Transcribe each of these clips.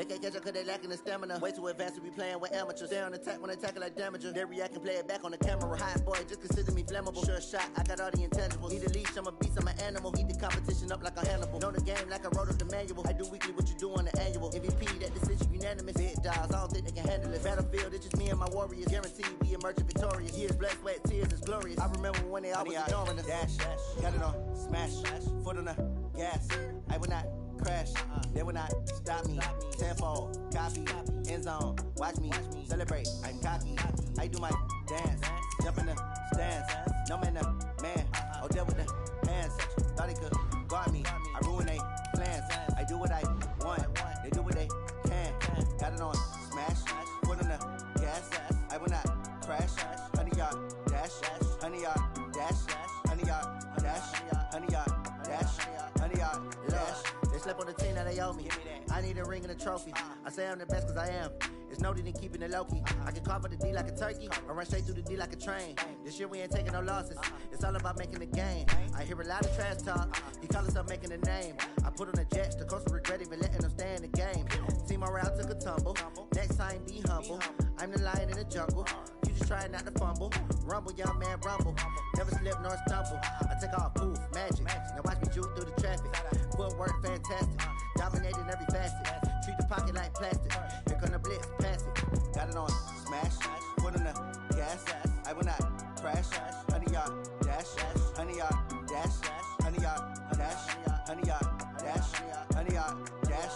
can't catch up cause they lacking the stamina. Way too advanced to be playing with amateurs. Stay on attack when they tackle like damager. They react and play it back on the camera. Hot boy, just consider me flammable. Sure shot, I got all the intangibles. Need a leash, I'm a beast, I'm an animal. Eat the competition up like a Hannibal. Know the game like I wrote up the manual. I do weekly what you do on the annual. MVP, that decision unanimous. Big dogs, I don't think they can handle it. Battlefield, it's just me and my warriors. Guaranteed we emerge victorious. Years, blood, sweat, tears is glorious. I remember when they always ignoring us. Dash, got it on, smash, foot on the gas. I will not crash, they will not stop me. Tenfold, copy, end zone, watch me celebrate. I'm cocky, I do my dance, jump in the stands. No man, man, oh there with the hands. Thought they could guard me, I ruin they plans. I do what I want, they do what they can. Got it on, smash, foot on the gas. I will not crash, 100-yard dash, 100-yard dash, 100-yard dash, 100-yard dash, 100-yard dash. They slept on the team that they owe me. I need a ring and a trophy. I say I'm the best cause I am. It's noted in keeping it low-key. I can carve up the D like a turkey or run straight through the D like a train. This year we ain't taking no losses. It's all about making the game. I hear a lot of trash talk. He call himself making a name. I put on the Jets. The coach will regret even letting them stay in the game. Team morale took a tumble. Next time be humble. I'm the lion in the jungle. You just trying not to fumble. Rumble, young man, rumble. Never slip nor stumble. I take off, poof, magic. Now watch me juke through the traffic. Footwork fantastic. Dominating every facet. Treat the pocket like plastic. Here come the blitz, pass it. Got it on, smash. Foot on the gas. I will not crash. 100-yard dash. 100-yard dash. 100-yard dash. 100-yard dash. 100-yard dash.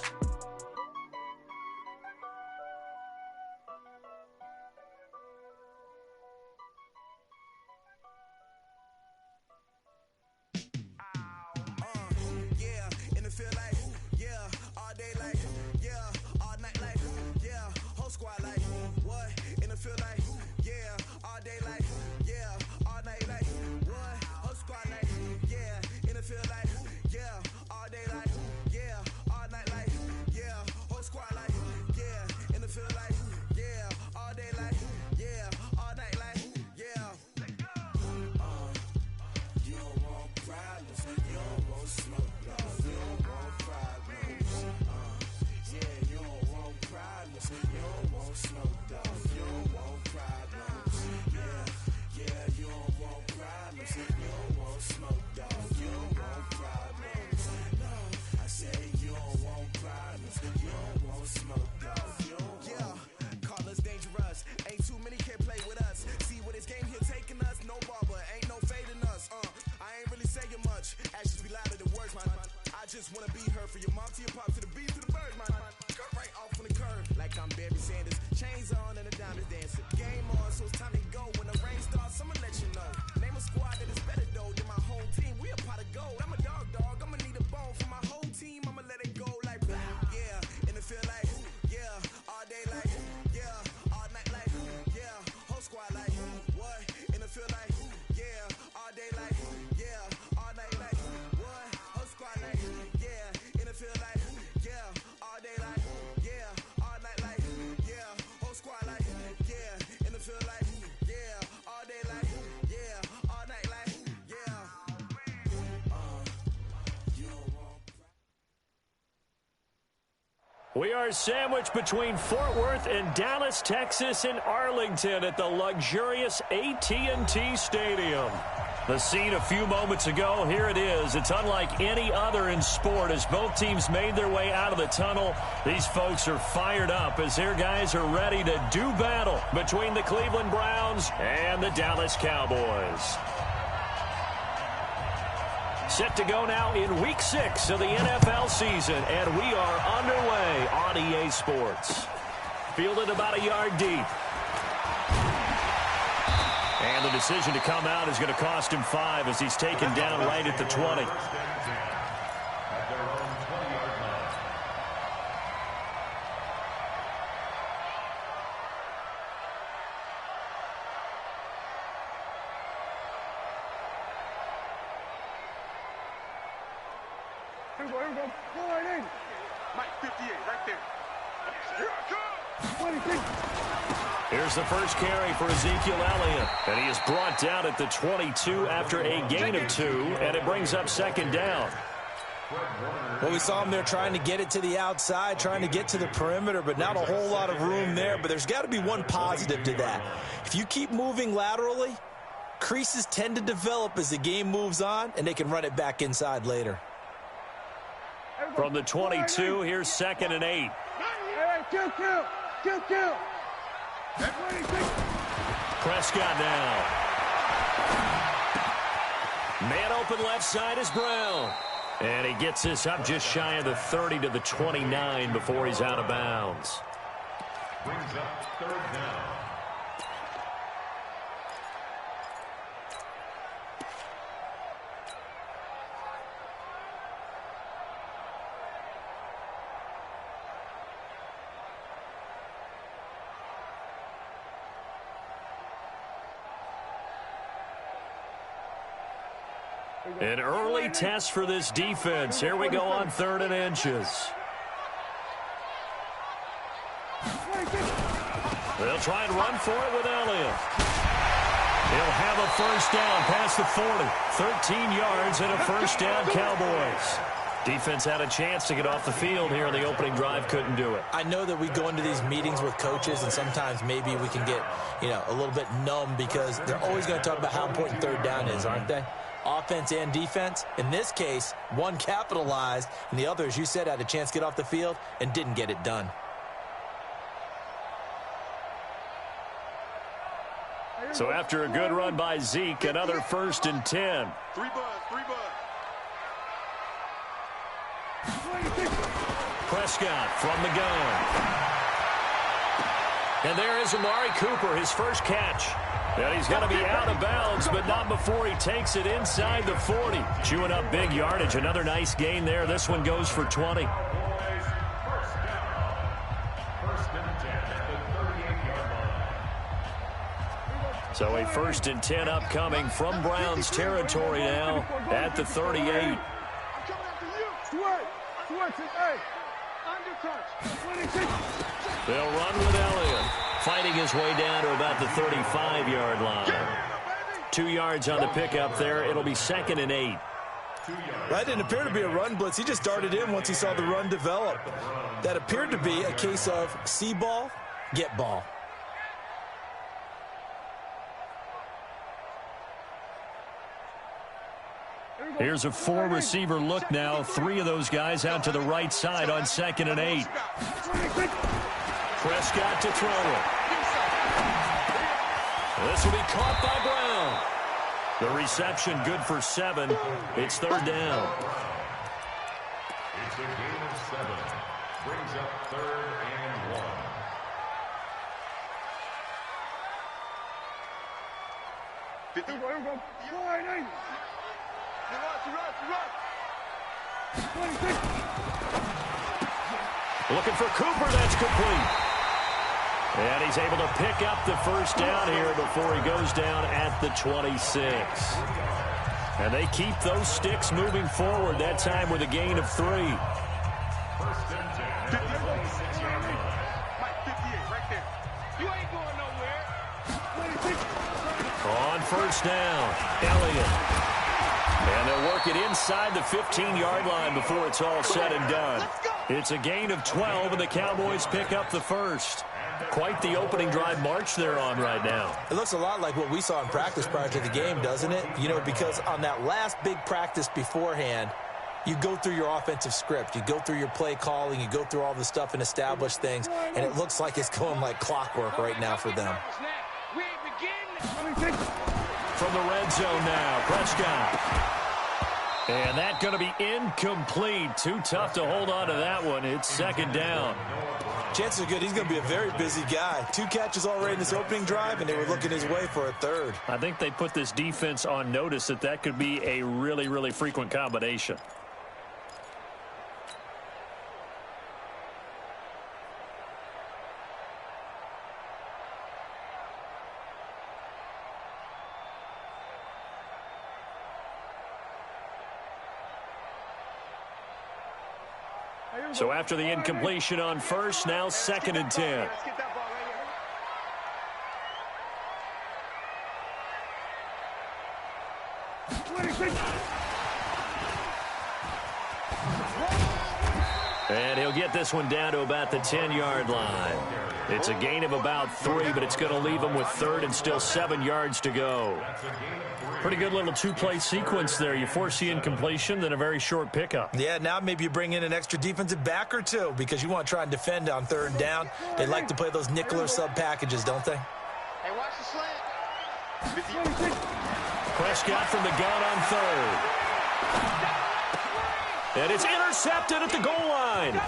We are sandwiched between Fort Worth and Dallas, Texas, and Arlington at the luxurious AT&T Stadium. The scene a few moments ago, here it is. It's unlike any other in sport as both teams made their way out of the tunnel. These folks are fired up as their guys are ready to do battle between the Cleveland Browns and the Dallas Cowboys. Set to go now in Week 6 of the NFL season, and we are underway on EA Sports. Fielded about a yard deep. And the decision to come out is going to cost him 5 as he's taken down right at the 20. Here we go. Go right in. Mike 58, right there. Here I come. 26. Here's the first carry for Ezekiel Elliott. And he is brought down at the 22 after a gain of 2. And it brings up second down. Well, we saw him there trying to get it to the outside, trying to get to the perimeter, but not a whole lot of room there. But there's got to be one positive to that. If you keep moving laterally, creases tend to develop as the game moves on, and they can run it back inside later. From the 22, here's 2nd and 8. Kill. Prescott now. Man open left side is Brown. And he gets this up just shy of the 30 to the 29 before he's out of bounds. Brings up 3rd down. An early test for this defense. Here we go on 3rd and inches. They'll try and run for it with Elliott. He'll have a first down past the 40. 13 yards and a first down, Cowboys. Defense had a chance to get off the field here in the opening drive, couldn't do it. I know that we go into these meetings with coaches, and sometimes maybe we can get, a little bit numb because they're always going to talk about how important 3rd down is, aren't they? Offense and defense. In this case, one capitalized, and the other, as you said, had a chance to get off the field and didn't get it done. So after a good run by Zeke, another 1st and 10. Three buzz. Prescott from the gun. And there is Amari Cooper, his first catch. And he's going to be out of bounds, but not before he takes it inside the 40. Chewing up big yardage. Another nice gain there. This one goes for 20. So a 1st and 10 upcoming from Browns territory now at the 38. They'll run with Elliott, fighting his way down to about the 35-yard line. 2 yards on the pickup there. It'll be 2nd and 8. That didn't appear to be a run blitz. He just darted in once he saw the run develop. That appeared to be a case of see ball, get ball. Here's a 4-receiver look now. 3 of those guys out to the right side on 2nd and 8. Prescott to throw it. This will be caught by Brown. The reception good for 7. It's 3rd down. It's a gain of 7. Brings up 3rd and 1. Looking for Cooper. That's complete. And he's able to pick up the first down here before he goes down at the 26. And they keep those sticks moving forward, that time with a gain of 3. First and 10. On first down, Elliott. And they'll work it inside the 15-yard line before it's all said and done. It's a gain of 12, and the Cowboys pick up the first. Quite the opening drive march they're on right now. It looks a lot like what we saw in practice prior to the game, doesn't it? Because on that last big practice beforehand, you go through your offensive script. You go through your play calling. You go through all the stuff and establish things. And it looks like it's going like clockwork right now for them. From the red zone now, Prescott. And that's going to be incomplete. Too tough to hold on to that one. It's 2nd down. Chances are good he's going to be a very busy guy. 2 catches already in this opening drive, and they were looking his way for a 3rd. I think they put this defense on notice that could be a really, really frequent combination. So after the incompletion on first, now 2nd and 10. And he'll get this one down to about the 10-yard line. It's a gain of about 3, but it's going to leave him with 3rd and still 7 yards to go. Pretty good little two-play sequence there. You force the incompletion, then a very short pickup. Yeah, now maybe you bring in an extra defensive back or two because you want to try and defend on 3rd down. They like to play those nickel or sub packages, don't they? Hey, watch the slant. Prescott from the gun on 3rd. And it's intercepted at the goal line.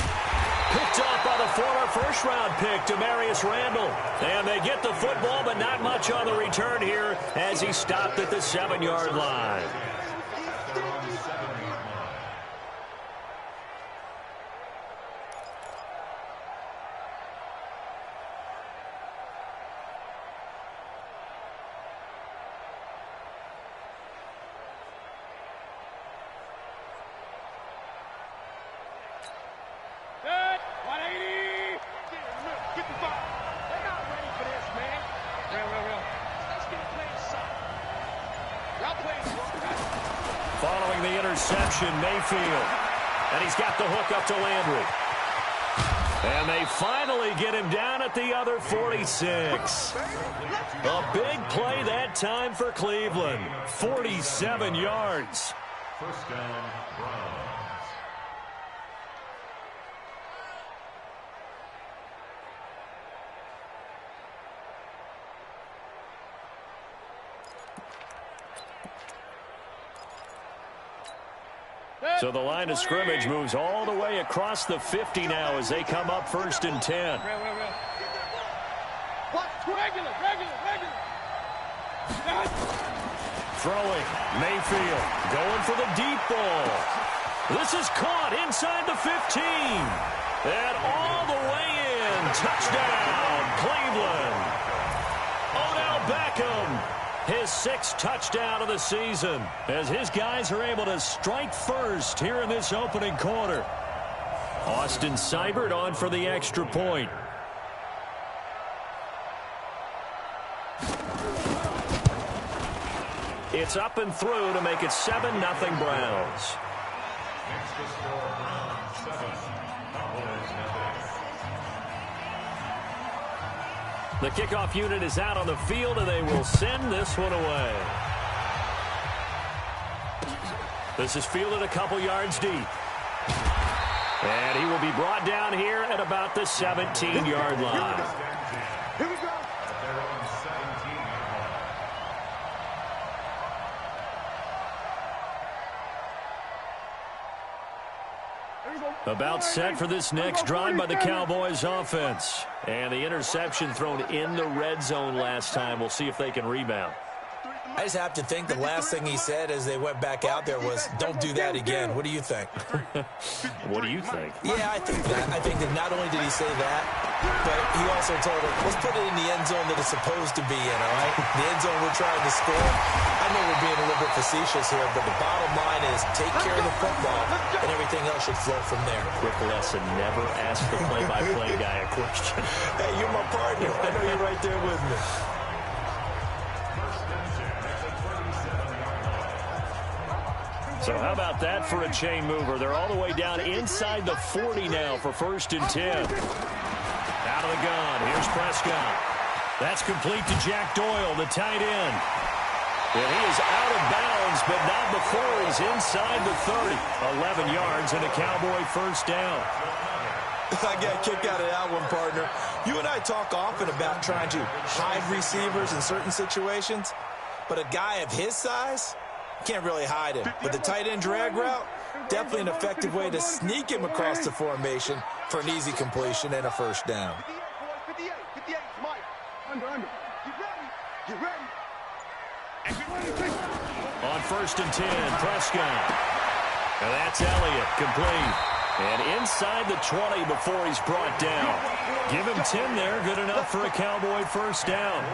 Picked up by the former first-round pick, Demarius Randall. And they get the football, but not much on the return here as he stopped at the 7-yard line. Following the interception, Mayfield. And he's got the hook up to Landry. And they finally get him down at the other 46. A big play that time for Cleveland. 47 yards. First down, Browns. So the line of scrimmage moves all the way across the 50 now as they come up 1st and 10. Throwing, Mayfield going for the deep ball. This is caught inside the 15. And all the way in. Touchdown, Cleveland. Odell Beckham. His 6th touchdown of the season as his guys are able to strike first here in this opening quarter. Austin Seibert on for the extra point. It's up and through to make it 7-0 Browns. Next to score, Browns 7, Cowboys nothing. The kickoff unit is out on the field, and they will send this one away. This is fielded a couple yards deep. And he will be brought down here at about the 17-yard line. Here we go. At their own 17-yard line. About set for this next drive by the Cowboys offense. And the interception thrown in the red zone last time. We'll see if they can rebound. I just have to think the last thing he said as they went back out there was, don't do that again. What do you think? What do you think? Yeah, I think that. I think that not only did he say that, but he also told him, let's put it in the end zone that it's supposed to be in, all right? The end zone we're trying to score. I know we're being a little bit facetious here, but the bottom line is take care of the football, and everything else should flow from there. Quick lesson, never ask the play-by-play guy a question. Hey, you're my partner. I know you're right there with me. So how about that for a chain mover? They're all the way down inside the 40 now for 1st and 10. Out of the gun. Here's Prescott. That's complete to Jack Doyle, the tight end. And he is out of bounds, but not before he's inside the 30. 11 yards and a Cowboy 1st down. I got a kick out of that one, partner. You and I talk often about trying to hide receivers in certain situations, but a guy of his size can't really hide him. But the tight end drag route, definitely an effective way to sneak him across the formation for an easy completion and a 1st down. 58, 58, Mike. Under. Get ready. Get ready. On 1st and 10, Prescott. And that's Elliott, complete. And inside the 20 before he's brought down. Give him 10 there, good enough for a Cowboy 1st down.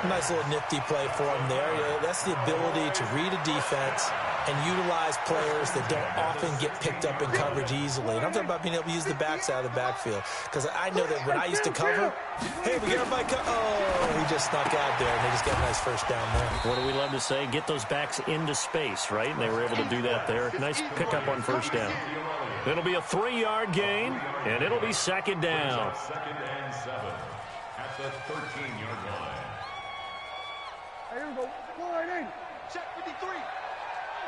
Nice little nifty play for him there. Yeah, that's the ability to read a defense and utilize players that don't often get picked up in coverage easily. And I'm talking about being able to use the backs out of the backfield. Because I know that when I used to cover, hey, we got everybody oh, he just snuck out there, and they just got a nice 1st down there. What do we love to say? Get those backs into space, right? And they were able to do that there. Nice pickup on 1st down. It'll be a 3-yard gain, and it'll be second down. Second and 7 at the 13-yard line. Here we go. Go right in. Check 53.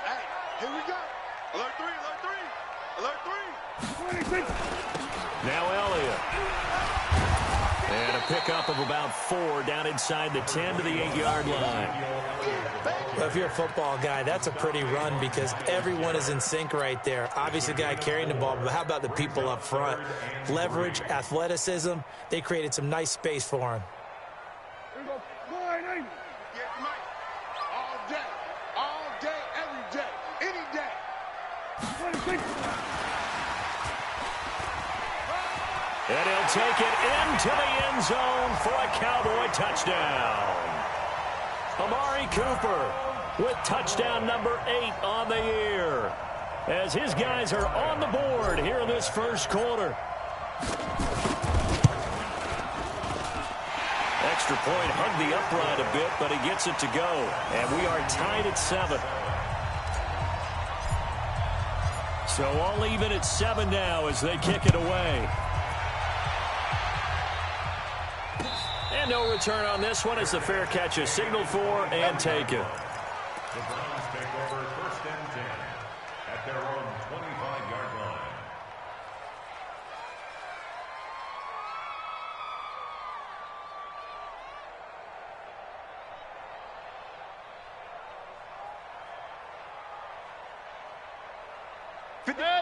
Hey, here we go. Alert 3, alert 3. Alert 3. 26. Now Elliott. And a pickup of about 4 down inside the 10 to the 8-yard line. Well, if you're a football guy, that's a pretty run because everyone is in sync right there. Obviously, the guy carrying the ball, but how about the people up front? Leverage, athleticism, they created some nice space for him. Here we go. Go right in. Yes, Mike. All day, every day, any day. 26. And he'll take it into the end zone for a Cowboy touchdown. Amari Cooper with touchdown number 8 on the year, as his guys are on the board here in this first quarter. Extra point hugged the upright a bit, but he gets it to go. And we are tied at 7. So all even at 7 now as they kick it away. And no return on this one as the fair catch is signaled for and taken. The Browns take over first and 10 at their own 25-yard line.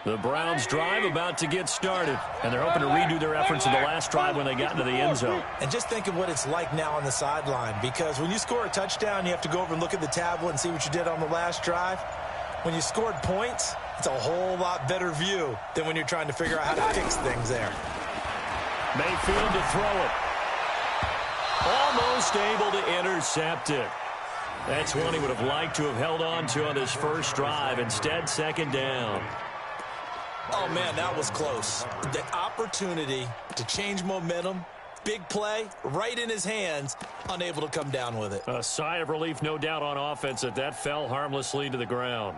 The Browns drive about to get started, and they're hoping to redo their efforts in the last drive when they got into the end zone. And just think of what it's like now on the sideline, because when you score a touchdown, you have to go over and look at the tablet and see what you did on the last drive. When you scored points, it's a whole lot better view than when you're trying to figure out how to fix things there. Mayfield to throw it. Almost able to intercept it. That's one he would have liked to have held on to on his first drive. Instead, second down. Oh, man, that was close. The opportunity to change momentum, big play, right in his hands, unable to come down with it. A sigh of relief, no doubt, on offense that fell harmlessly to the ground.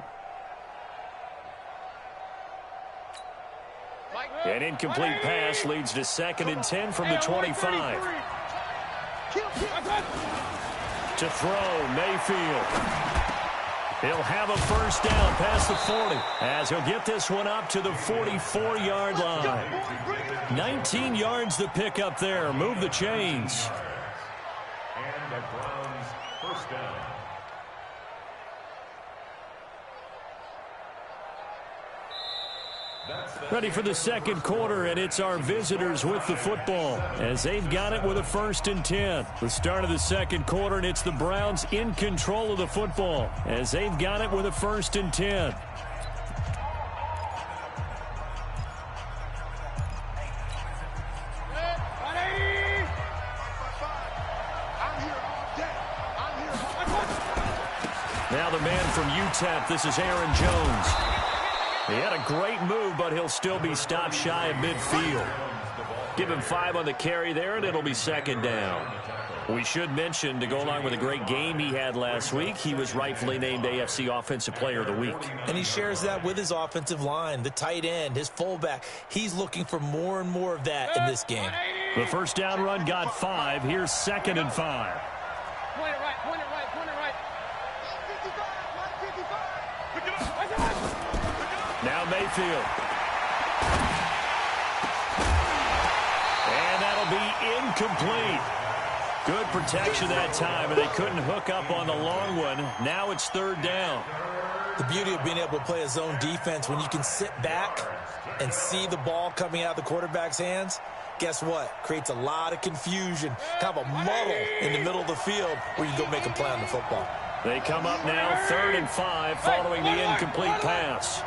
An incomplete pass leads to second and 10 from the 25. To throw, Mayfield. He'll have a first down past the 40 as he'll get this one up to the 44-yard line. 19 yards to pick up there. Move the chains. And the Browns first down. Ready for the second quarter, and it's our visitors with the football as they've got it with a first and 10. The start of the second quarter, and it's the Browns in control of the football as they've got it with a first and 10. Now the man from UTEP, this is Aaron Jones. He had a great move, but he'll still be stopped shy of midfield. Give him 5 on the carry there, and it'll be second down. We should mention, to go along with a great game he had last week, he was rightfully named AFC Offensive Player of the Week. And he shares that with his offensive line, the tight end, his fullback. He's looking for more and more of that in this game. The first down run got 5. Here's second and 5. Point it right, point it right, point it right. 55. Now Mayfield. And that'll be incomplete. Good protection that time, and they couldn't hook up on the long one. Now it's third down. The beauty of being able to play a zone defense, when you can sit back and see the ball coming out of the quarterback's hands, guess what? Creates a lot of confusion, kind of a muddle in the middle of the field where you can go make a play on the football. They come up now third and 5 following the incomplete pass.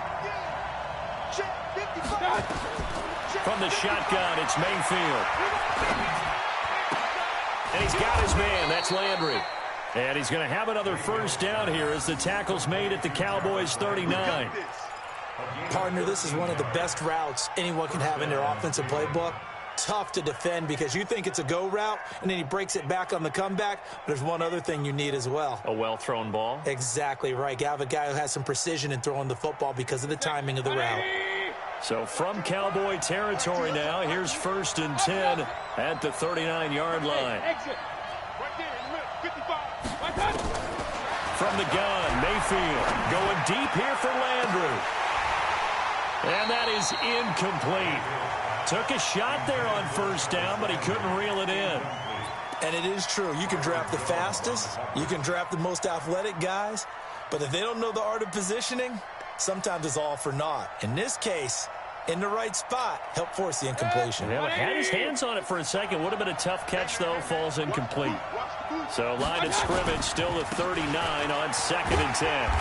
From the shotgun, it's Mayfield. And he's got his man. That's Landry. And he's going to have another first down here as the tackle's made at the Cowboys 39. Partner, this is one of the best routes anyone can have in their offensive playbook. Tough to defend because you think it's a go route, and then he breaks it back on the comeback. But there's one other thing you need as well. A well-thrown ball. Exactly right. You have a guy who has some precision in throwing the football because of the timing of the route. So from Cowboy territory now, here's 1st and 10 at the 39-yard line. Exit. Right there in the middle, 55. From the gun, Mayfield going deep here for Landry. And that is incomplete. Took a shot there on 1st down, but he couldn't reel it in. And it is true. You can draft the fastest. You can draft the most athletic guys. But if they don't know the art of positioning, sometimes it's all for naught. In this case, in the right spot, helped force the incompletion. Yeah, had his hands on it for a second. Would have been a tough catch, though. Falls incomplete. So line of scrimmage still at 39 on 2nd and 10.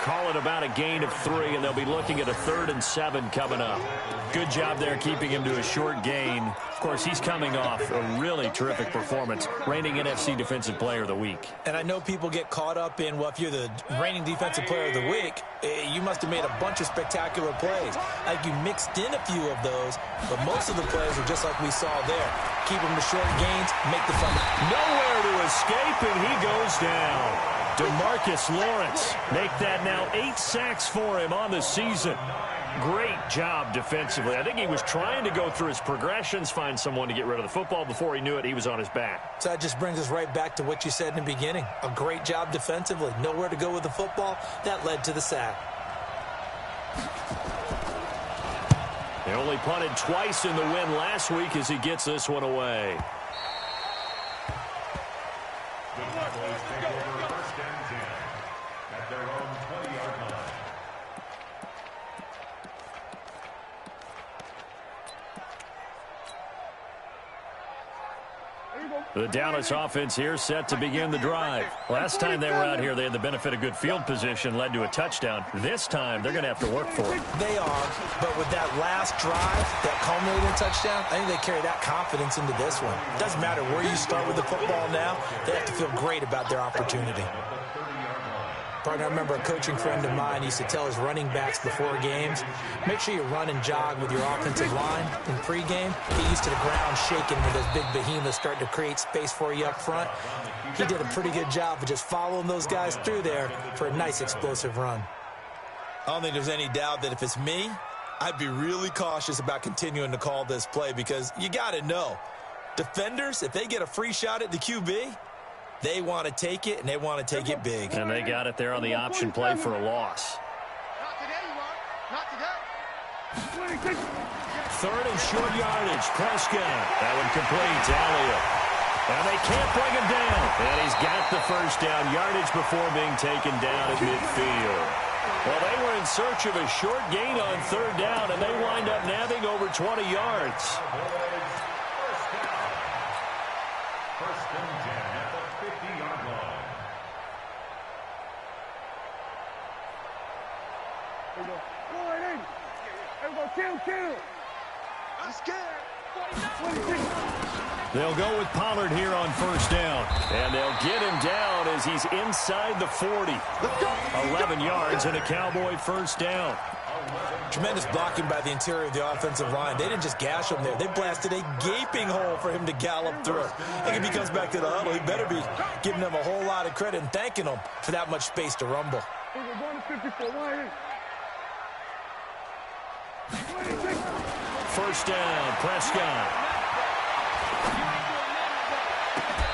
Call it about a gain of 3, and they'll be looking at a 3rd and 7 coming up. Good job there keeping him to a short gain. Of course, he's coming off a really terrific performance, reigning NFC Defensive Player of the Week. And I know people get caught up in, well, if you're the reigning Defensive Player of the Week, you must have made a bunch of spectacular plays. Like you mixed in a few of those, but most of the plays are just like we saw there. Keep them to short gains, make the fun. Nowhere to escape, and he goes down. DeMarcus Lawrence make that now 8 sacks for him on the season. Great job defensively. I think he was trying to go through his progressions, find someone to get rid of the football. Before he knew it, he was on his back. So that just brings us right back to what you said in the beginning. A great job defensively. Nowhere to go with the football. That led to the sack. They only punted twice in the win last week as he gets this one away. The Cowboys take over 1st and 10 at their own 20-yard line. The Dallas offense here set to begin the drive. Last time they were out here, they had the benefit of good field position, led to a touchdown. This time, they're going to have to work for it. They are, but with that last drive, that culminating touchdown, I think they carry that confidence into this one. It doesn't matter where you start with the football now, they have to feel great about their opportunity. Partner, I remember a coaching friend of mine used to tell his running backs before games, make sure you run and jog with your offensive line in pregame. Get used to the ground shaking when those big behemoths start to create space for you up front. He did a pretty good job of just following those guys through there for a nice explosive run. I don't think there's any doubt that if it's me, I'd be really cautious about continuing to call this play because you got to know, defenders, if they get a free shot at the QB, they want to take it, and they want to take it big. And they got it there on the option play for a loss. Not today, Mark. Not today. 3rd and short yardage. Prescott. That one complete to Elliott. And they can't bring him down. And he's got the 1st down yardage before being taken down at midfield. Well, they were in search of a short gain on 3rd down, and they wind up nabbing over 20 yards. 1st and 10 at the 50-yard line. There we go. Forward in. There we go. Kill. I'm scared. 26. They'll go with Pollard here on 1st down. And they'll get him down as he's inside the 40. 11 yards and a Cowboy 1st down. Tremendous blocking by the interior of the offensive line. They didn't just gash him there. They blasted a gaping hole for him to gallop through. I think if he comes back to the huddle, he better be giving them a whole lot of credit and thanking them for that much space to rumble. We're going to 54. Wide in. 26. 1st down, Prescott.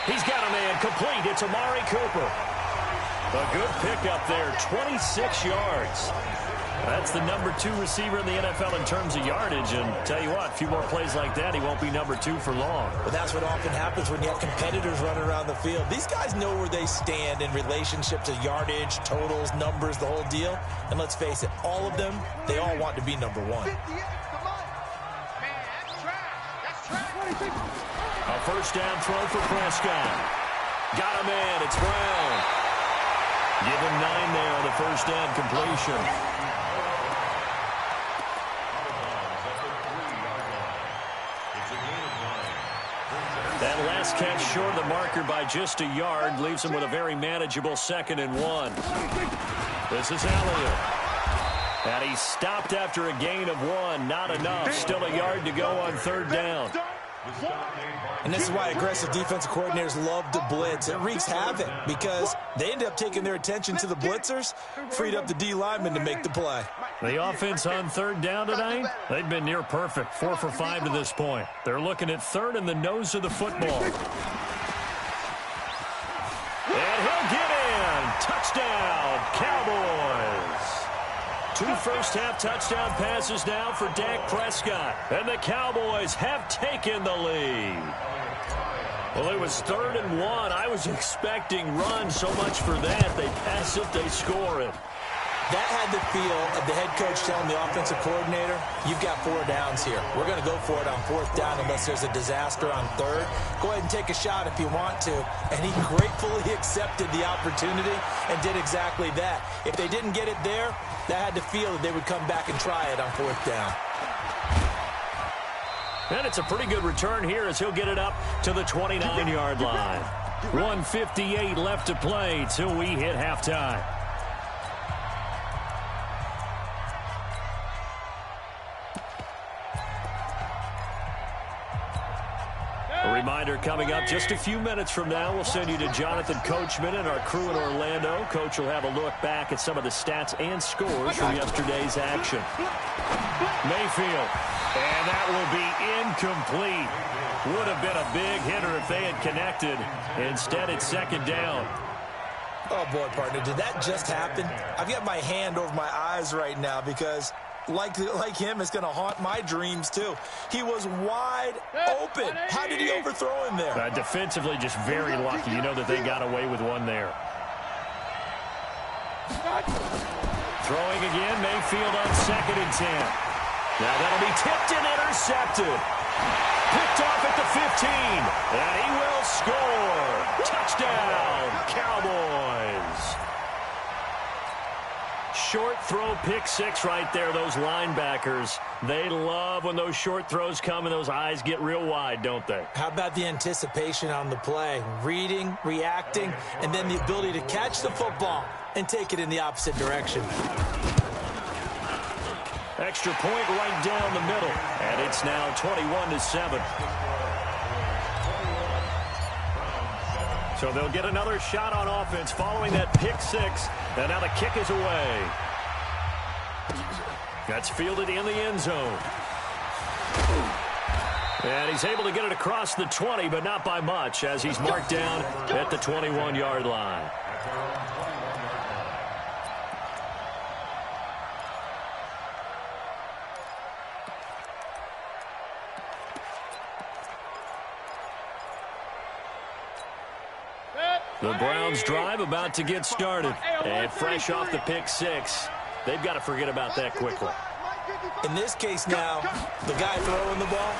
He's got a man complete. It's Amari Cooper. A good pickup there, 26 yards. That's the number 2 receiver in the NFL in terms of yardage. And tell you what, a few more plays like that, he won't be number 2 for long. But that's what often happens when you have competitors running around the field. These guys know where they stand in relationship to yardage, totals, numbers, the whole deal. And let's face it, all of them, they all want to be number 1. 58, come on. Man, that's trash. That's trash. 26. A 1st down throw for Prescott. Got a man, it's Brown. Give him 9 there on the 1st down completion. That last catch short of the marker by just a yard leaves him with a very manageable 2nd and 1. This is Elliott. And he stopped after a gain of 1. Not enough. Still a yard to go on 3rd down. And this is why aggressive defensive coordinators love to blitz. It wreaks havoc because they end up taking their attention to the blitzers, freed up the D lineman to make the play. The offense on third down tonight, they've been near perfect, 4 for 5 to this point. They're looking at third and the nose of the football. And he'll get in. Touchdown, Cowboys. 2 first-half touchdown passes now for Dak Prescott. And the Cowboys have taken the lead. Well, it was 3rd and 1. I was expecting run, so much for that. They pass it, they score it. That had the feel of the head coach telling the offensive coordinator, you've got 4 downs here. We're going to go for it on 4th down unless there's a disaster on 3rd. Go ahead and take a shot if you want to. And he gratefully accepted the opportunity and did exactly that. If they didn't get it there, that had the feel that they would come back and try it on 4th down. And it's a pretty good return here as he'll get it up to the 29-yard line. 1:58 left to play till we hit halftime. A reminder coming up just a few minutes from now, we'll send you to Jonathan Coachman and our crew in Orlando. Coach will have a look back at some of the stats and scores from yesterday's action. Mayfield, and that will be incomplete. Would have been a big hitter if they had connected. Instead, it's 2nd down. Oh, boy, partner, did that just happen? I've got my hand over my eyes right now because like him, it's going to haunt my dreams, too. He was wide open. How did he overthrow him there? Defensively, just very lucky. You know that they got away with one there. Throwing again, Mayfield on 2nd and 10. Now that'll be tipped and intercepted. Picked off at the 15. And he will score. Touchdown, Cowboys. Short throw, pick 6 right there. Those linebackers, they love when those short throws come and those eyes get real wide, don't they? How about the anticipation on the play? Reading, reacting, and then the ability to catch the football and take it in the opposite direction. Extra point right down the middle. And it's now 21-7. So they'll get another shot on offense following that pick 6. And now the kick is away. That's fielded in the end zone. And he's able to get it across the 20, but not by much, as he's marked down at the 21-yard line. The Browns drive about to get started. And fresh off the pick 6, they've got to forget about that quickly. In this case now, the guy throwing the ball,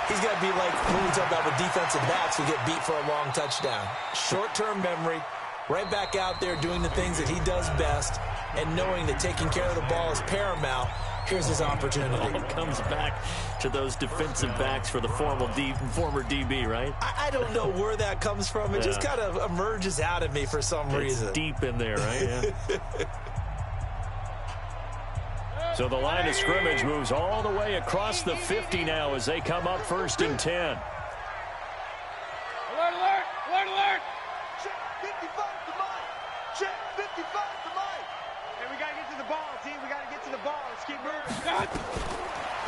he's got to be like when we talk about with defensive backs who get beat for a long touchdown. Short-term memory, right back out there doing the things that he does best, and knowing that taking care of the ball is paramount. Here's his opportunity. It all comes back to those defensive backs for the former DB, right? I don't know where that comes from. It just kind of emerges out of me for some reason. It's deep in there, right? Yeah. So the line of scrimmage moves all the way across the 50 now as they come up 1st and 10. Alert, alert, alert, alert. Check 55 to mine. Check 55 to mine. Hey, we got to get to the ball, team. We got to get to the ball. Let's keep moving.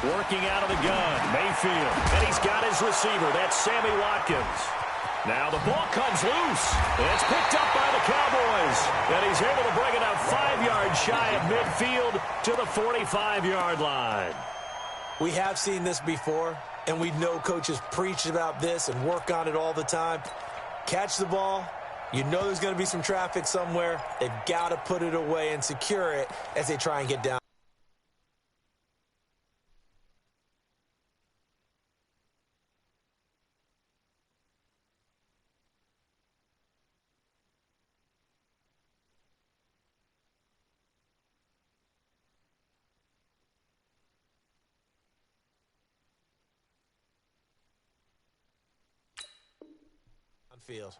Working out of the gun, Mayfield. And he's got his receiver. That's Sammy Watkins. Now the ball comes loose. And it's picked up by the Cowboys. And he's able to bring it out 5 yards shy of midfield to the 45-yard line. We have seen this before, and we know coaches preach about this and work on it all the time. Catch the ball. You know there's going to be some traffic somewhere. They've got to put it away and secure it as they try and get down. Field.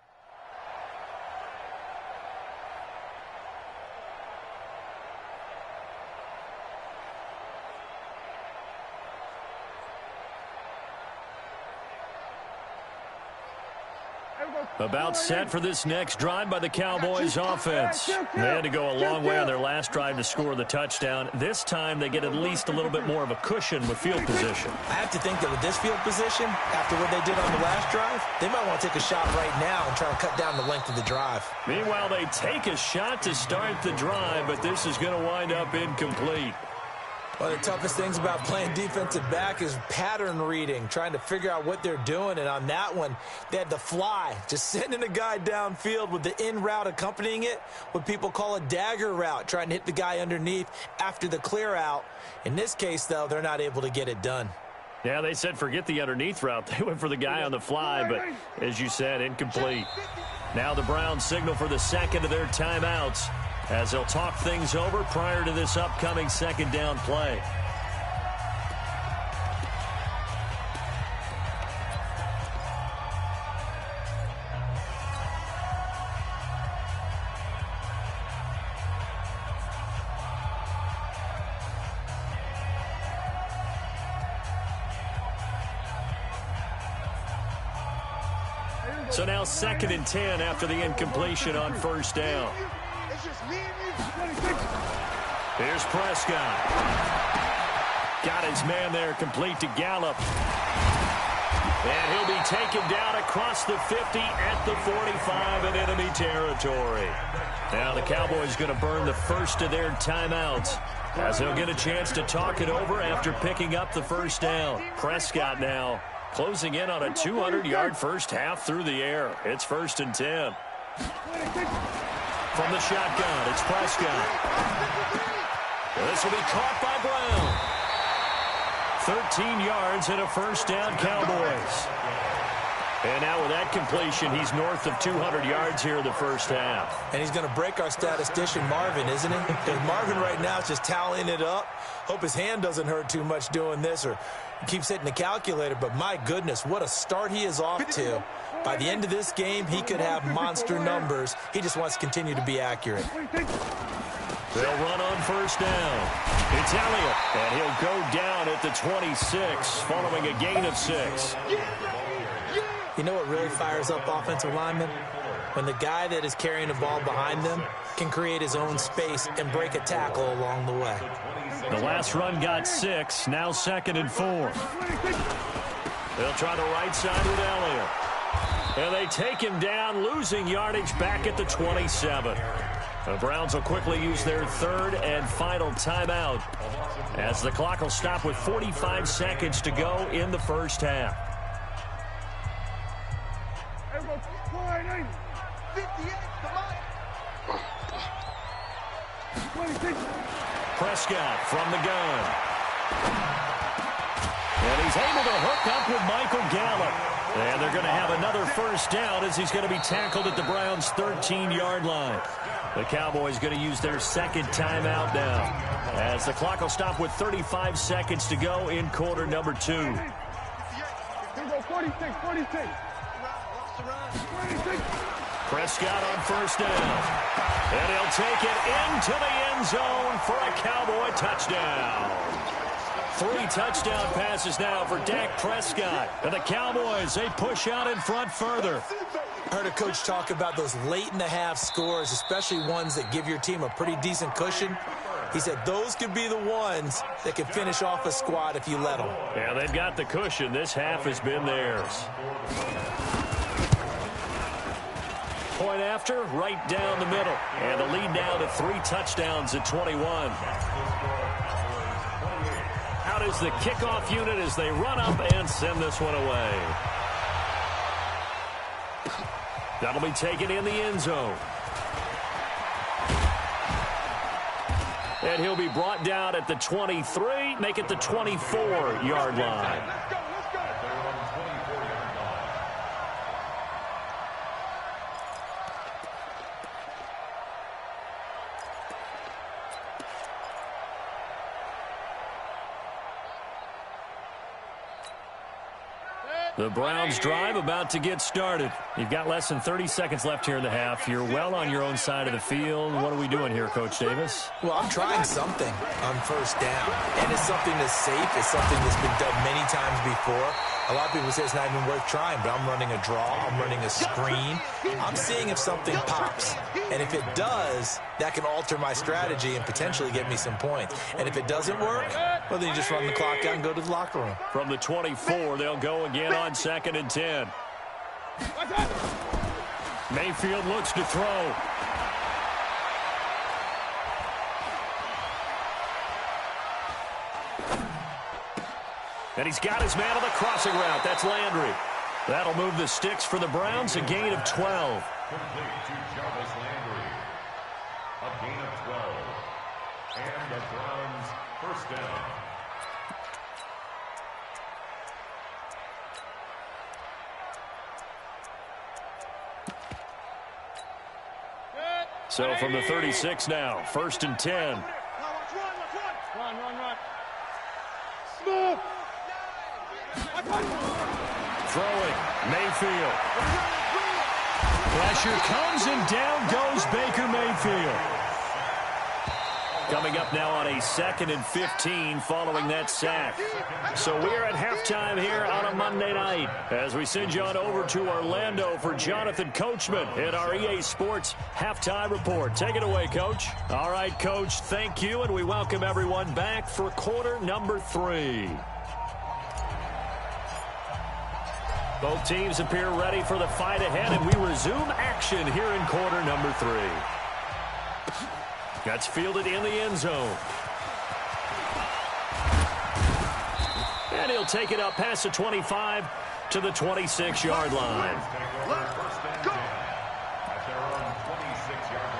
About set for this next drive by the Cowboys offense. They had to go a long way on their last drive to score the touchdown. This time they get at least a little bit more of a cushion with field position. I have to think that with this field position, after what they did on the last drive, they might want to take a shot right now and try to cut down the length of the drive. Meanwhile, they take a shot to start the drive, but this is going to wind up incomplete. One of the toughest things about playing defensive back is pattern reading, trying to figure out what they're doing. And on that one, they had to fly, just sending a guy downfield with the in route accompanying it, what people call a dagger route, trying to hit the guy underneath after the clear out. In this case, though, they're not able to get it done. Yeah, they said forget the underneath route. They went for the guy on the fly, but as you said, incomplete. Now the Browns signal for the second of their timeouts, as they'll talk things over prior to this upcoming second down play. So now 2nd and 10 after the incompletion on first down. Here's Prescott. Got his man there, complete to Gallup. And he'll be taken down across the 50 at the 45 in enemy territory. Now the Cowboys going to burn the first of their timeouts, as they'll get a chance to talk it over after picking up the first down. Prescott now closing in on a 200-yard first half through the air. It's 1st and 10. From the shotgun, it's Prescott. This will be caught by Brown. 13 yards and a first down, Cowboys. And now with that completion, he's north of 200 yards here in the first half. And he's going to break our statistician, Marvin, isn't he? Because Marvin right now is just tallying it up. Hope his hand doesn't hurt too much doing this, or keeps hitting the calculator. But my goodness, what a start he is off to. By the end of this game, he could have monster numbers. He just wants to continue to be accurate. They'll run on first down. It's Elliott, and he'll go down at the 26, following a gain of 6. You know what really fires up offensive linemen? When the guy that is carrying the ball behind them can create his own space and break a tackle along the way. The last run got 6, now 2nd and 4. They'll try the right side with Elliott. And they take him down, losing yardage back at the 27. The Browns will quickly use their 3rd and final timeout, as the clock will stop with 45 seconds to go in the first half. Prescott from the gun. And he's able to hook up with Michael Gallup. And they're going to have another first down, as he's going to be tackled at the Browns' 13-yard line. The Cowboys going to use their 2nd timeout now, as the clock will stop with 35 seconds to go in quarter number 2. 46. Prescott on first down. And he'll take it into the end zone for a Cowboy touchdown. 3 touchdown passes now for Dak Prescott. And the Cowboys, they push out in front further. I heard a coach talk about those late-in-the-half scores, especially ones that give your team a pretty decent cushion. He said those could be the ones that can finish off a squad if you let them. Yeah, they've got the cushion. This half has been theirs. Point after, right down the middle. And the lead now to 3 touchdowns at 21. Out is the kickoff unit as they run up and send this one away. That'll be taken in the end zone. And he'll be brought down at the 23, make it the 24-yard line. The Browns drive about to get started. You've got less than 30 seconds left here in the half. You're well on your own side of the field. What are we doing here, Coach Davis? Well, I'm trying something on first down, and it's something that's safe. It's something that's been done many times before. A lot of people say it's not even worth trying, but I'm running a draw. I'm running a screen. I'm seeing if something pops. And if it does, that can alter my strategy and potentially get me some points. And if it doesn't work, well, then you just run the clock out and go to the locker room. From the 24, they'll go again on 2nd and 10. Mayfield looks to throw. And he's got his man on the crossing route. That's Landry. That'll move the sticks for the Browns, a gain of 12. Complete to Jarvis Landry. A gain of 12. And the Browns first down. So from the 36 now, 1st and 10. Run. Smooth. Throwing, Mayfield. Pressure comes and down goes Baker Mayfield. Coming up now on a 2nd and 15 following that sack. So we're at halftime here on a Monday night as we send you on over to Orlando for Jonathan Coachman in our EA Sports Halftime Report. Take it away, Coach. All right, Coach, thank you, and we welcome everyone back for quarter number 3. Both teams appear ready for the fight ahead, and we resume action here in quarter number 3. That's fielded in the end zone. And he'll take it up past the 25 to the 26-yard line. First and 10 at their own 26-yard line.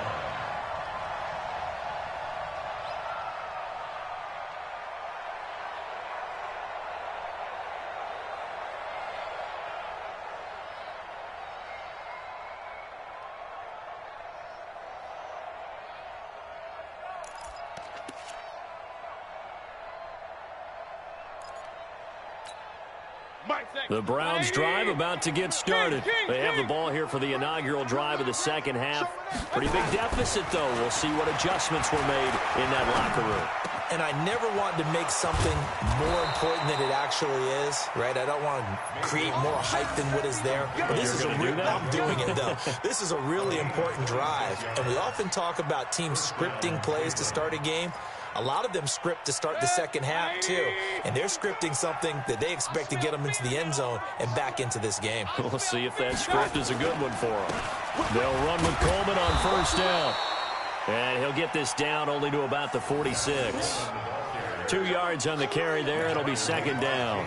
The Browns drive about to get started. They have the ball here for the inaugural drive of the second half. Pretty big deficit, though. We'll see what adjustments were made in that locker room. And I never want to make something more important than it actually is, right? I don't want to create more hype than what is there. But this is I'm doing it, though. This is a really important drive. And we often talk about teams scripting plays to start a game. A lot of them script to start the second half, too. And they're scripting something that they expect to get them into the end zone and back into this game. We'll see if that script is a good one for them. They'll run with Coleman on first down. And he'll get this down only to about the 46. 2 yards on the carry there. It'll be second down.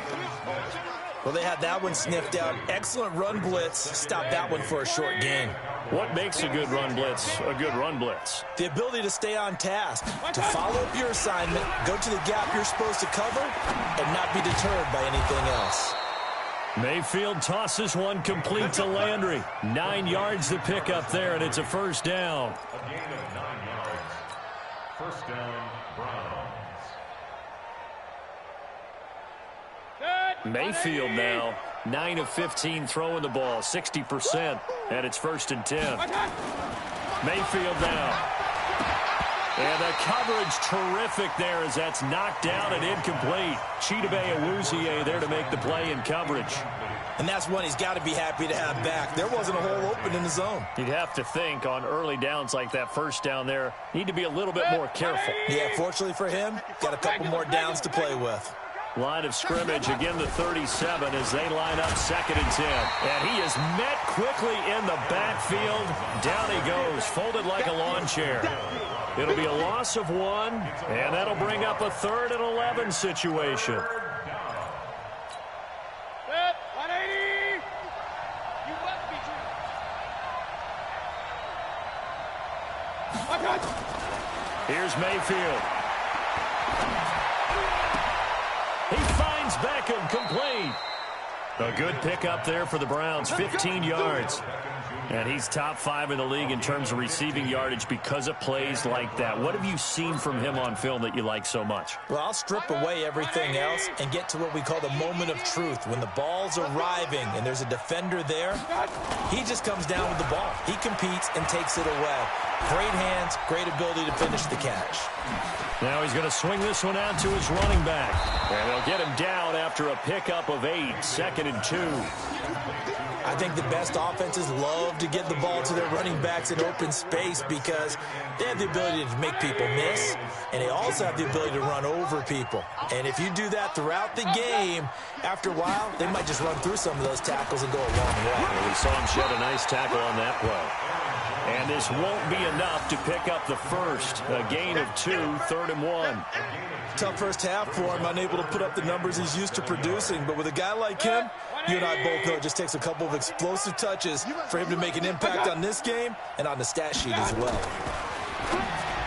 Well, they had that one sniffed out. Excellent run blitz. Stop that one for a short gain. What makes a good run blitz a good run blitz? The ability to stay on task, to follow up your assignment, go to the gap you're supposed to cover, and not be deterred by anything else. Mayfield tosses one complete to Landry. 9 yards to pick up there, and it's a first down. A gain of 9 yards. First down, Browns. Mayfield now, 9 of 15 throwing the ball, 60%, and it's 1st and 10. Mayfield now. And the coverage terrific there as that's knocked down and incomplete. Chidobe Awuzie there to make the play in coverage. And that's one he's got to be happy to have back. There wasn't a hole open in the zone. You'd have to think on early downs like that first down there, need to be a little bit more careful. Yeah, fortunately for him, got a couple more downs to play with. Line of scrimmage, again the 37 as they line up 2nd and 10. And he is met quickly in the backfield. Down he goes, folded like a lawn chair. It'll be a loss of 1, and that'll bring up a 3rd and 11 situation. Here's Mayfield. He finds Beckham complete. A good pickup there for the Browns, 15 yards. And he's top 5 in the league in terms of receiving yardage because of plays like that. What have you seen from him on film that you like so much? Well, I'll strip away everything else and get to what we call the moment of truth. When the ball's arriving and there's a defender there, he just comes down with the ball. He competes and takes it away. Great hands, great ability to finish the catch. Now he's going to swing this one out to his running back. And they'll get him down after a pickup of 8, 2nd and 2. I think the best offenses love to get the ball to their running backs in open space because they have the ability to make people miss, and they also have the ability to run over people. And if you do that throughout the game, after a while, they might just run through some of those tackles and go a long way. Well, we saw him shed a nice tackle on that play. And this won't be enough to pick up the first. A gain of 2, 3rd and 1. Tough first half for him, unable to put up the numbers he's used to producing. But with a guy like him, you and I both know it just takes a couple of explosive touches for him to make an impact on this game and on the stat sheet as well.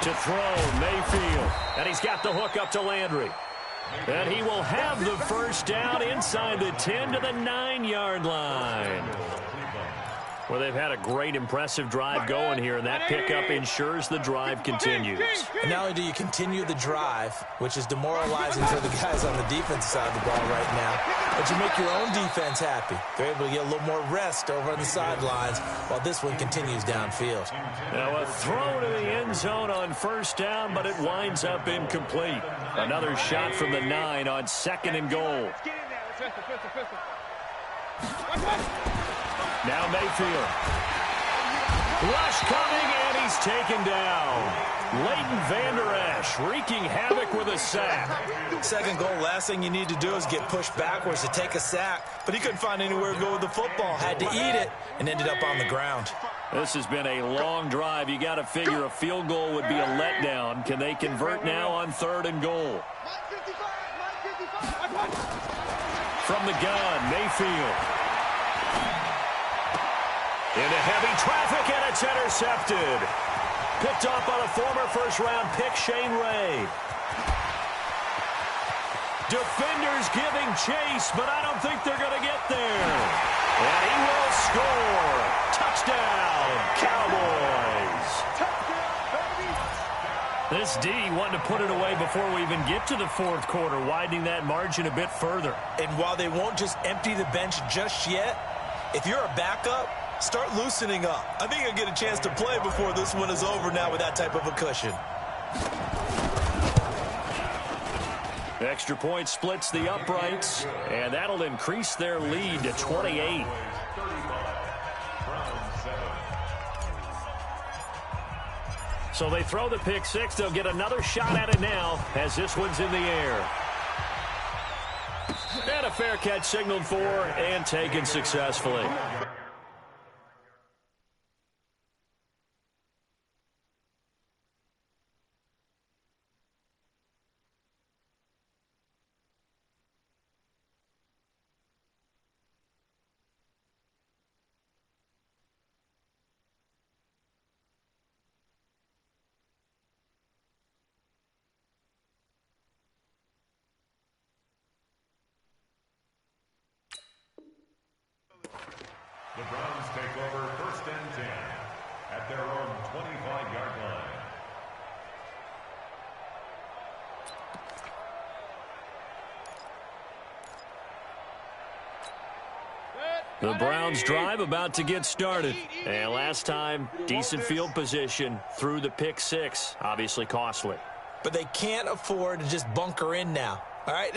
To throw, Mayfield. And he's got the hook up to Landry. And he will have the first down inside the 10 to the 9-yard line. Well, they've had a great, impressive drive going here, and that pickup ensures the drive continues. And not only do you continue the drive, which is demoralizing for the guys on the defensive side of the ball right now, but you make your own defense happy. They're able to get a little more rest over on the sidelines while this one continues downfield. Now a throw to the end zone on first down, but it winds up incomplete. Another shot from the 9 on 2nd and goal. Now Mayfield. Rush coming, and he's taken down. Leighton Vander Esch wreaking havoc with a sack. Second goal, last thing you need to do is get pushed backwards to take a sack. But he couldn't find anywhere to go with the football. Had to eat it and ended up on the ground. This has been a long drive. You got to figure a field goal would be a letdown. Can they convert now on 3rd and goal? From the gun, Mayfield. Into heavy traffic, and it's intercepted. Picked off by the former first-round pick, Shane Ray. Defenders giving chase, but I don't think they're going to get there. And he will score. Touchdown, Cowboys. This D wanted to put it away before we even get to the 4th quarter, widening that margin a bit further. And while they won't just empty the bench just yet, if you're a backup, start loosening up. I think you'll get a chance to play before this one is over now with that type of a cushion. Extra point splits the uprights, and that'll increase their lead to 28. So they throw the pick 6. They'll get another shot at it now as this one's in the air. And a fair catch signaled for and taken successfully. The Browns take over 1st and 10 at their own 25-yard line. The Browns drive about to get started. And last time, decent field position through the pick 6. Obviously costly. But they can't afford to just bunker in now. All right,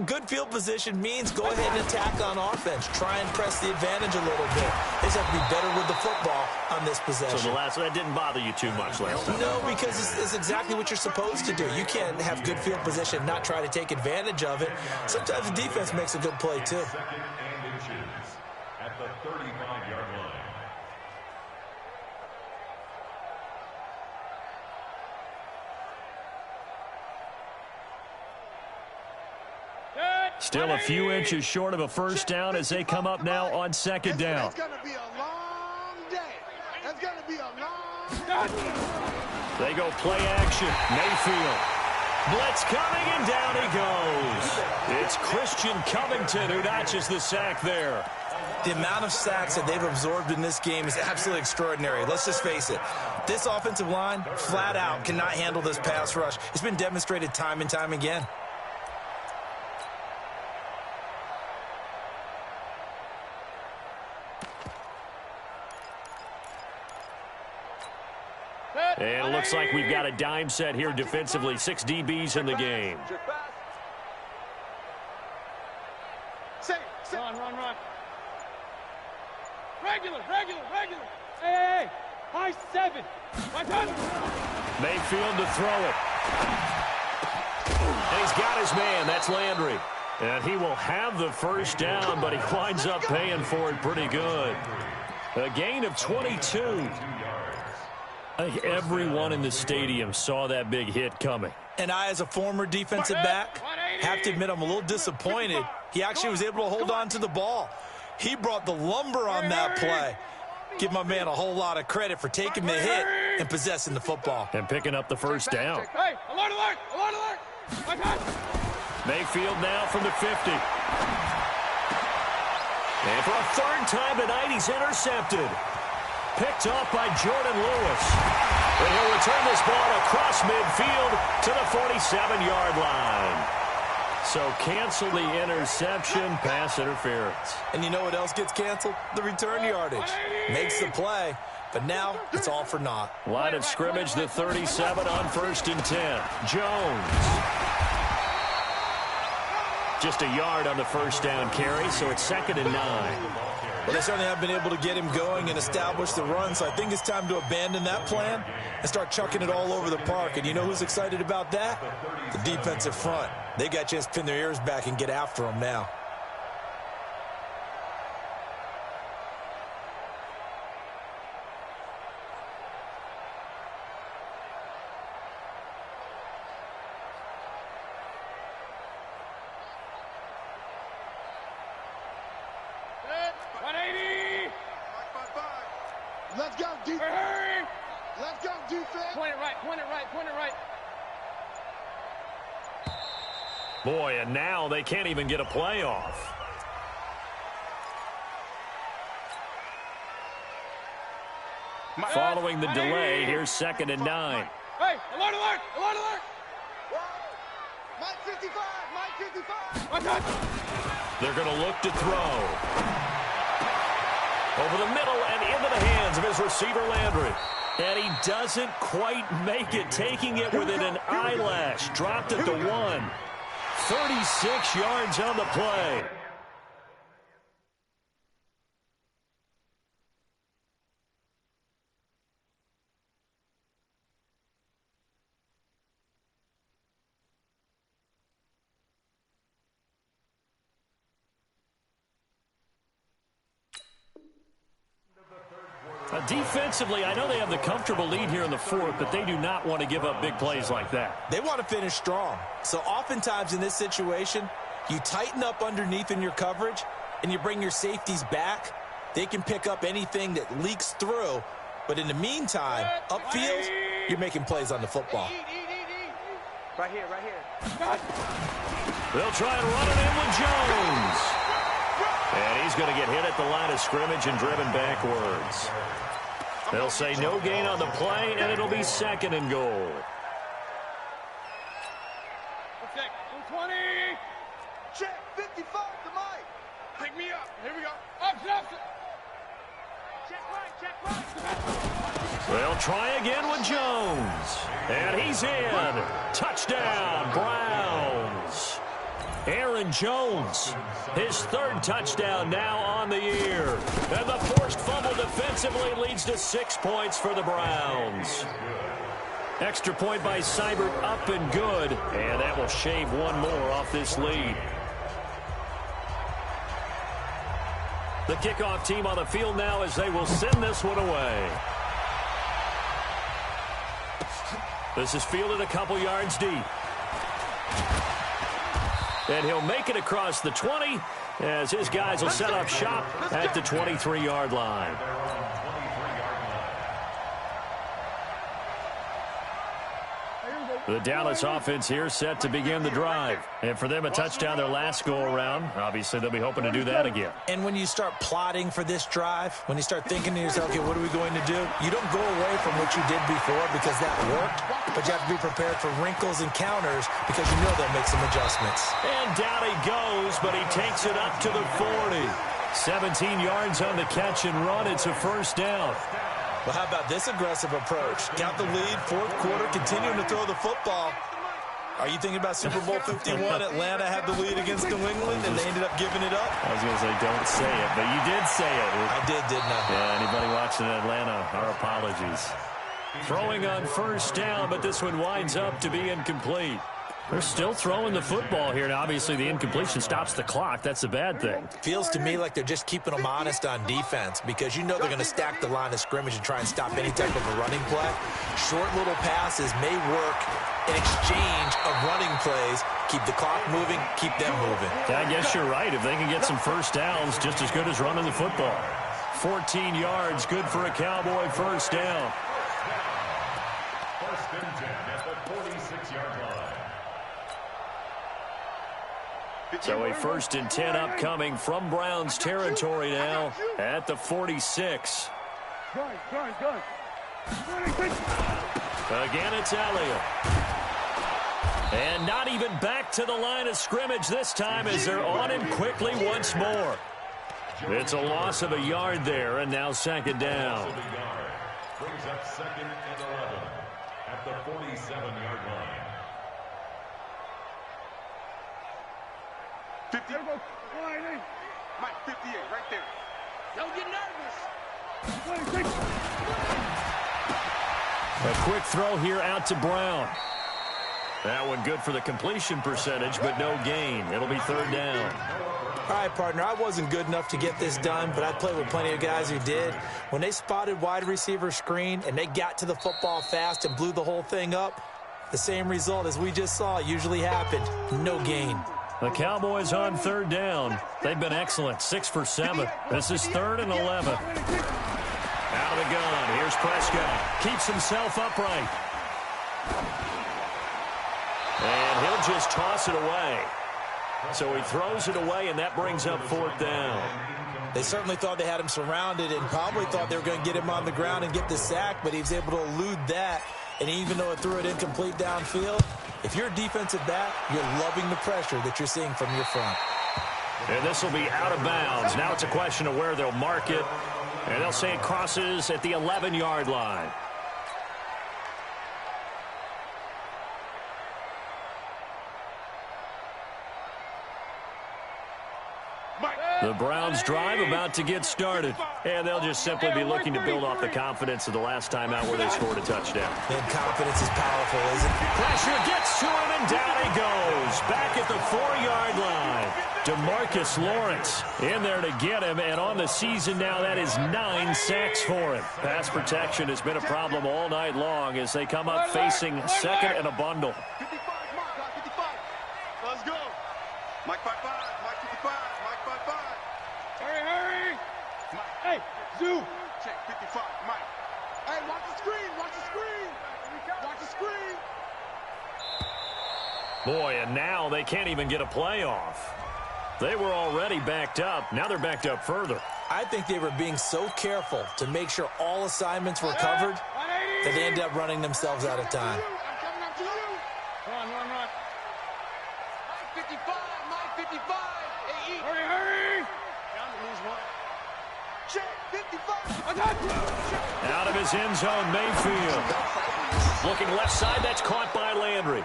good field position means go ahead and attack on offense. Try and press the advantage a little bit. They just have to be better with the football on this possession. So that didn't bother you too much last time? No, because it's exactly what you're supposed to do. You can't have good field position, not try to take advantage of it. Sometimes the defense makes a good play, too. 2nd and inches at the 35-yard line. Still a few inches short of a first down as they come up now on 2nd down. It's going to be a long day. It's going to be a long day. They go play action. Mayfield. Blitz coming, and down he goes. It's Christian Covington who notches the sack there. The amount of sacks that they've absorbed in this game is absolutely extraordinary. Let's just face it. This offensive line, flat out, cannot handle this pass rush. It's been demonstrated time and time again. And it looks like we've got a dime set here defensively. 6 DBs in the game. Run. Regular. Hey. High 7. Mayfield to throw it. And he's got his man. That's Landry. And he will have the first down, but he winds up paying for it pretty good. A gain of 22. I think everyone in the stadium saw that big hit coming. And I, as a former defensive back, have to admit I'm a little disappointed. He actually was able to hold on to the ball. He brought the lumber on that play. Give my man a whole lot of credit for taking the hit and possessing the football. And picking up the first down. Hey, alert. Mayfield now from the 50. And for a third time tonight, he's intercepted. Picked off by Jordan Lewis. And he'll return this ball across midfield to the 47-yard line. So cancel the interception, pass interference. And you know what else gets canceled? The return yardage. Makes the play, but now it's all for naught. Line of scrimmage, the 37 on 1st and 10. Jones. Just a yard on the first down carry, so it's 2nd and 9. Well, they certainly have been able to get him going and establish the run, so I think it's time to abandon that plan and start chucking it all over the park. And you know who's excited about that? The defensive front. They got a chance to pin their ears back and get after him now. Let's go, defense. Let's go, defense. Point it right. Boy, and now they can't even get a play off. Following the delay, here's 2nd and 9. Hey, alert. Mike 55. They're going to look to throw. Over the middle and into the hands of his receiver, Landry. And he doesn't quite make it, taking it within an eyelash. Dropped at the 1. 36 yards on the play. Defensively, I know they have the comfortable lead here in the 4th, but they do not want to give up big plays like that. They want to finish strong. So oftentimes in this situation, you tighten up underneath in your coverage and you bring your safeties back. They can pick up anything that leaks through. But in the meantime, upfield, you're making plays on the football. Right here. They'll try and run it in with Jones. And he's going to get hit at the line of scrimmage and driven backwards. They'll say no gain on the play, and it'll be 2nd and goal. Check, 20. Check, 55 to Mike. Pick me up. Here we go. Up. Check right. They'll try again with Jones. And he's in. Touchdown, Browns. Aaron Jones, his 3rd touchdown now on the year. And the forced fumble defensively leads to 6 points for the Browns. Extra point by Seibert, up and good. And that will shave one more off this lead. The kickoff team on the field now as they will send this one away. This is fielded a couple yards deep. And he'll make it across the 20 as his guys will set up shop at the 23-yard line. The Dallas offense here set to begin the drive. And for them, a touchdown their last go-around. Obviously, they'll be hoping to do that again. And when you start plotting for this drive, when you start thinking to yourself, okay, what are we going to do? You don't go away from what you did before because that worked, but you have to be prepared for wrinkles and counters because you know they'll make some adjustments. And down he goes, but he takes it up to the 40. 17 yards on the catch and run. It's a first down. Well, how about this aggressive approach? Got the lead, fourth quarter, continuing to throw the football. Are you thinking about Super Bowl 51? Atlanta had the lead against New England, and they ended up giving it up? I was going to say, don't say it, but you did say it. I did, didn't I? Yeah, anybody watching Atlanta, our apologies. Throwing on first down, but this one winds up to be incomplete. They're still throwing the football here. Now, obviously, the incompletion stops the clock. That's a bad thing. Feels to me like they're just keeping them honest on defense because you know they're going to stack the line of scrimmage and try and stop any type of a running play. Short little passes may work in exchange of running plays. Keep the clock moving, keep them moving. I guess you're right. If they can get some first downs, just as good as running the football. 14 yards, good for a Cowboy first down. First and 10 at the 46-yard line. So a first and 10 upcoming from Browns territory now at the 46. Again, it's Elliott. And not even back to the line of scrimmage this time as they're on him quickly once more. It's a loss of a yard there, and now second down. Brings up second and 11 at the 47-yard line. 50. Mike, 58, right there. Don't get nervous. A quick throw here out to Brown. That one good for the completion percentage, but no gain. It'll be third down. All right, partner, I wasn't good enough to get this done, but I played with plenty of guys who did. When they spotted wide receiver screen and they got to the football fast and blew the whole thing up, the same result as we just saw usually happened. No gain. The Cowboys on third down. They've been excellent, 6 for 7. This is third and 11. Out of the gun, here's Prescott. Keeps himself upright. And he'll just toss it away. So he throws it away, and that brings up fourth down. They certainly thought they had him surrounded and probably thought they were going to get him on the ground and get the sack, but he was able to elude that. And even though it threw it incomplete downfield, if you're a defensive back, you're loving the pressure that you're seeing from your front. And this will be out of bounds. Now it's a question of where they'll mark it. And they'll say it crosses at the 11-yard line. The Browns drive about to get started. And they'll just simply be looking to build off the confidence of the last time out where they scored a touchdown. And confidence is powerful, isn't it? Pressure gets to him, and down he goes. Back at the 4-yard line. DeMarcus Lawrence in there to get him. And on the season now, that is 9 sacks for him. Pass protection has been a problem all night long as they come up facing second and a bundle. 55, Mike, 55. Let's go. Mike 55, Mike 55, Mike 55. Hurry. Mike. Hey, Zoo. Check 55, Mike. Hey, watch the screen, watch the screen. Watch the screen. Boy, and now they can't even get a playoff. They were already backed up. Now they're backed up further. I think they were being so careful to make sure all assignments were covered that they ended up running themselves out of time. I'm coming up to you. Run. Mike 55, Mike 55. Hey, hurry. Down to lose one. Check 55. Out of his end zone, Mayfield. Looking left side, that's caught by Landry.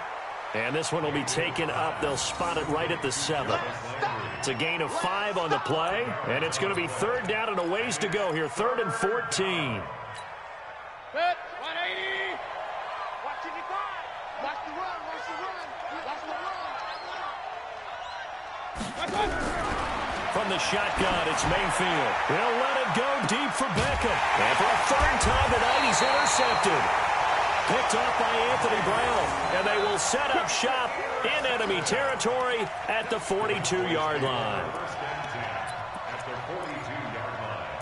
And this one will be taken up. They'll spot it right at the 7. It's a gain of 5 on the play, and it's going to be third down and a ways to go here. 3rd and 14. Good. 180. Watch 55. Watch the run. Watch the run. From the shotgun, it's Mayfield. He'll let it go deep for Beckham. And for a third time tonight, he's intercepted. Picked off by Anthony Brown. And they will set up shop in enemy territory at the 42-yard line. At the 42-yard line.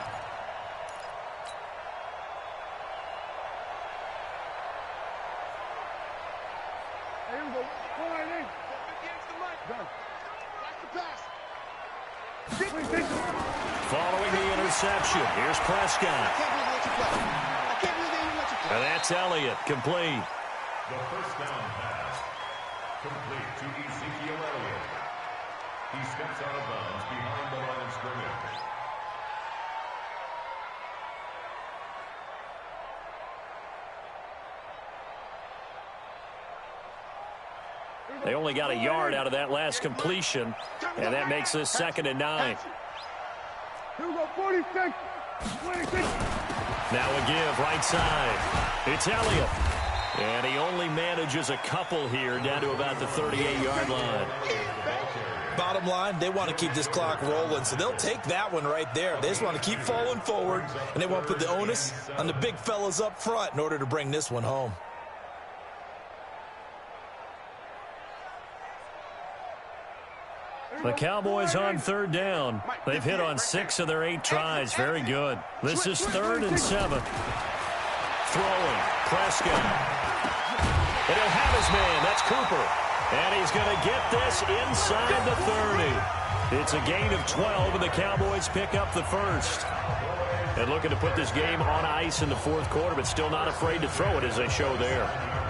Here we go. 180. Against the mic. Done. Watch the pass. Following the interception, here's Prescott. I can't believe they let you play. I can't believe they even let you play. And that's Elliott, complete. The first down pass. Complete to Ezekiel Elliott. He steps out of bounds behind the line of scrimmage. They only got a yard out of that last completion, and that makes this 2nd and 9. Here we go, 46. 26. Now a give, right side. It's Elliott. And he only manages a couple here down to about the 38-yard line. Bottom line, they want to keep this clock rolling, so they'll take that one right there. They just want to keep falling forward, and they want to put the onus on the big fellas up front in order to bring this one home. The Cowboys on 3rd down. They've hit on 6 of their 8 tries. Very good. This is 3rd and 7. Throwing. Prescott. And he'll have his man. That's Cooper. And he's going to get this inside the 30. It's a gain of 12, and the Cowboys pick up the first. And looking to put this game on ice in the 4th quarter, but still not afraid to throw it as they show there.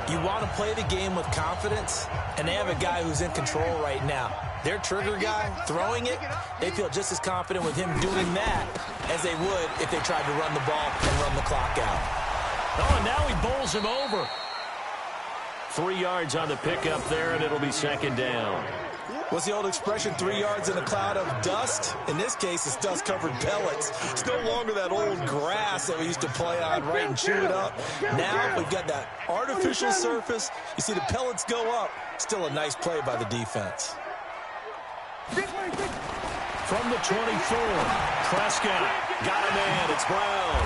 You want to play the game with confidence, and they have a guy who's in control right now. Their trigger guy, throwing it, they feel just as confident with him doing that as they would if they tried to run the ball and run the clock out. Oh, and now he bowls him over. 3 yards on the pickup there, and it'll be 2nd down. What's the old expression, 3 yards in a cloud of dust? In this case, it's dust-covered pellets. It's no longer that old grass that we used to play on, right, and chew it up. Now we've got that artificial surface. You see the pellets go up. Still a nice play by the defense. From the 24, Prescott got a man. It's Brown.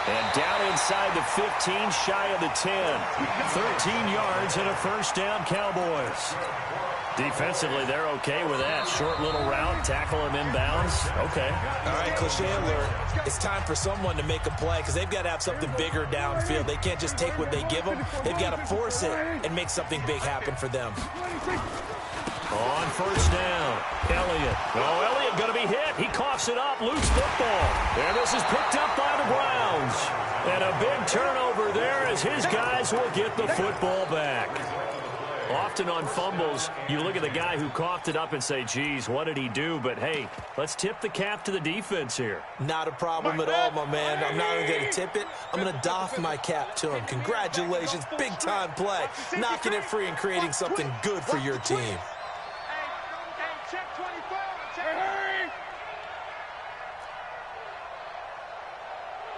And down inside the 15, shy of the 10. 13 yards and a first down, Cowboys. Defensively, they're okay with that. Short little route, tackle him inbounds. Okay. All right, cliche alert. It's time for someone to make a play because they've got to have something bigger downfield. They can't just take what they give them. They've got to force it and make something big happen for them. On first down, Elliott. Oh, Elliott going to be hit. He coughs it up. Loose football. And this is picked up by the Browns. And a big turnover there as his guys will get the football back. Often on fumbles, you look at the guy who coughed it up and say, geez, what did he do? But, hey, let's tip the cap to the defense here. Not a problem at all, my man. I'm not even going to tip it. I'm going to doff my cap to him. Congratulations. Big-time play. Knocking it free and creating something good for your team. Check 24. Check.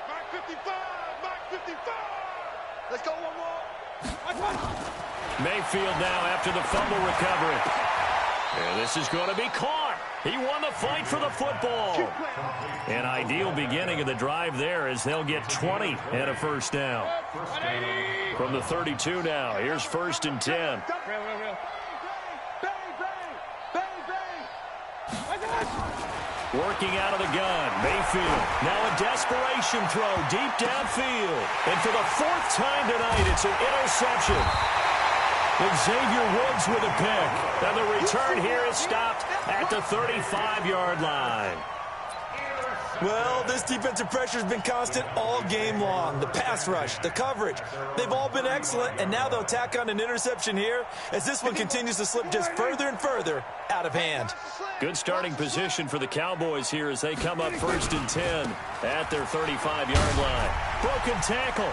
Mark 55. Mark 55. Let's go one more. Mayfield now after the fumble recovery. And this is going to be caught. He won the fight for the football. An ideal beginning of the drive there as they'll get 20 and a first down. From the 32 now, here's 1st and 10. Working out of the gun, Mayfield. Now a desperation throw deep downfield. And for the 4th time tonight, it's an interception. Xavier Woods with a pick. And the return here is stopped at the 35-yard line. Well, this defensive pressure has been constant all game long. The pass rush, the coverage, they've all been excellent, and now they'll tack on an interception here as this one continues to slip just further and further out of hand. Good starting position for the Cowboys here as they come up 1st and 10 at their 35-yard line. Broken tackle.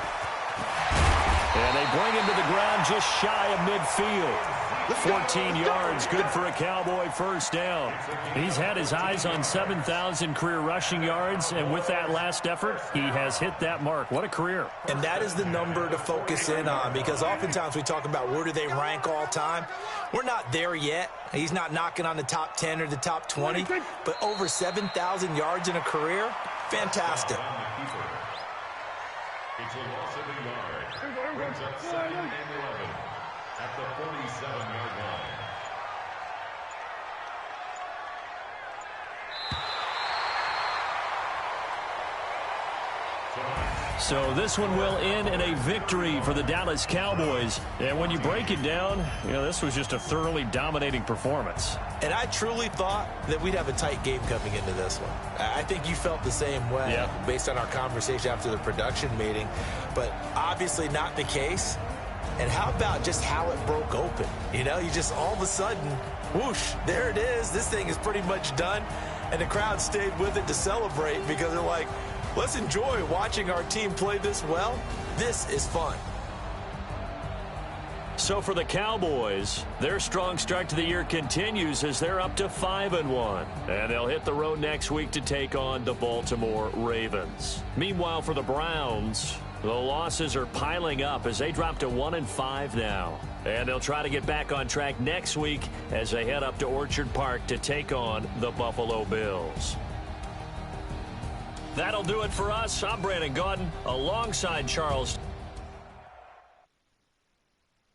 And they bring him to the ground just shy of midfield. 14 yards, good for a Cowboy first down. He's had his eyes on 7,000 career rushing yards, and with that last effort, he has hit that mark. What a career. And that is the number to focus in on because oftentimes we talk about where do they rank all time. We're not there yet. He's not knocking on the top 10 or the top 20, but over 7,000 yards in a career, fantastic. It's a loss of a yard. Brings up 2nd and 11 at the 47-yard line. So this one will end in a victory for the Dallas Cowboys. And when you break it down, you know, this was just a thoroughly dominating performance. And I truly thought that we'd have a tight game coming into this one. I think you felt the same way based on our conversation after the production meeting. But obviously not the case. And how about just how it broke open? You know, you just all of a sudden, whoosh, there it is. This thing is pretty much done. And the crowd stayed with it to celebrate because they're like, let's enjoy watching our team play this well. This is fun. So for the Cowboys, their strong start to the year continues as they're up to 5-1. And they'll hit the road next week to take on the Baltimore Ravens. Meanwhile, for the Browns, the losses are piling up as they drop to 1-5 now. And they'll try to get back on track next week as they head up to Orchard Park to take on the Buffalo Bills. That'll do it for us. I'm Brandon Gaudin alongside Charles